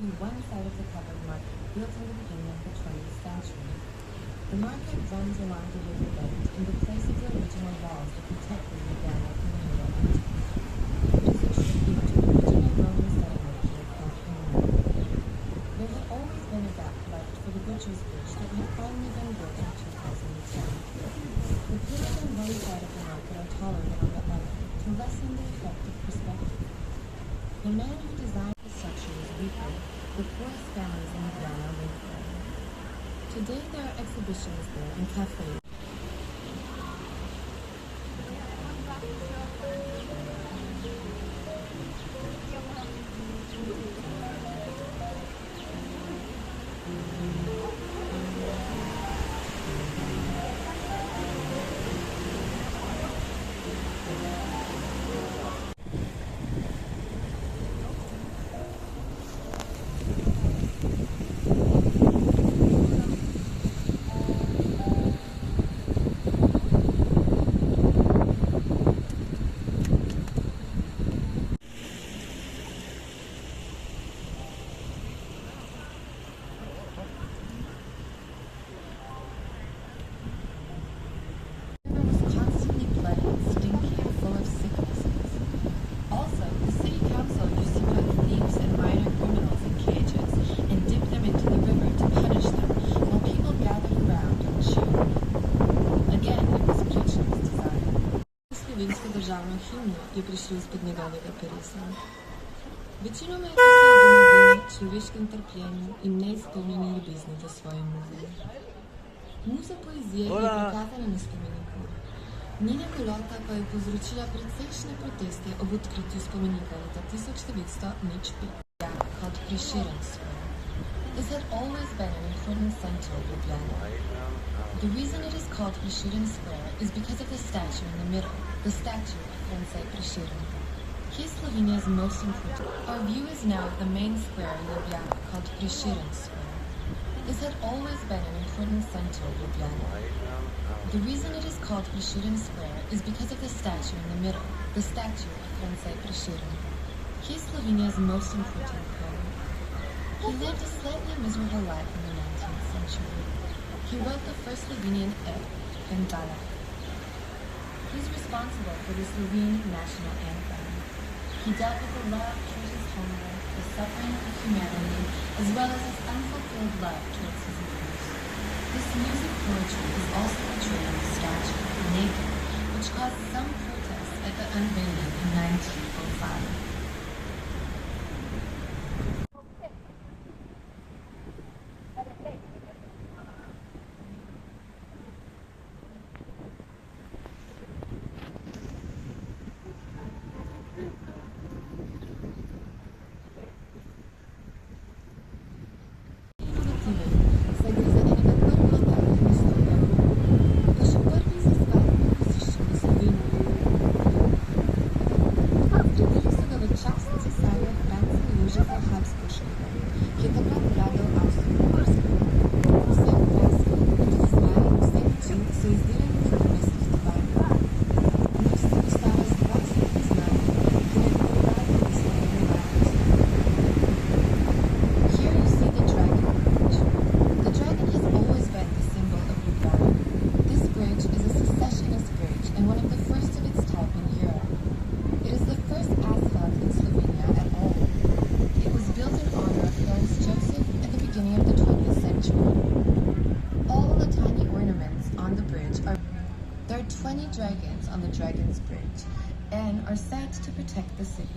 be one side of the covered market built in the beginning of the 20th century. The market runs along the riverbed in the place of the original walls that protect the Ljubljana communal entity. It is a tribute to the original Roman settlement here called Ljubljana. There had always been a gap left for the butcher's bridge that had finally been built in 2010. The pillars on one side of the market are taller than on the other to lessen the effect of perspective. The man who designed the structure was weaker. The poorest families in Ljubljana lived there. Today there are exhibitions there and cafes. Slovensko državno himno je prišlo izpod njegovega peresa. Večinoma je pisal o domovini, človeškem trpljenju in neizpolnjeni ljubezni do svoje muze. Muza poezije je prikazana na spomeniku. Njena golota pa je povzročila precejšnje proteste ob odkritju spomenika leta 1905, called Prešeren Square. This had always been an important center of Ljubljana. The reason it is called Prešeren Square is because of the statue in the middle, the statue of Francej Prešeren. He is Slovenia's most important. Our view is now of the main square in Ljubljana called Prešeren Square. This had always been an important center of Ljubljana. The reason it is called Prešeren Square is because of the statue in the middle, the statue of Francej Prešeren. He is Slovenia's most important poet. He lived a slightly miserable life in the 19th century. He wrote the first Slovenian epic, Vendala. He's responsible for the Slovene national anthem. He dealt with the love towards his homeland, the suffering of humanity, as well as his unfulfilled love towards his neighbors. This music poetry is also portrayed on the statue, Naked, which caused some protests at the unveiling in 1905. There are 20 dragons on the Dragon's Bridge and are said to protect the city.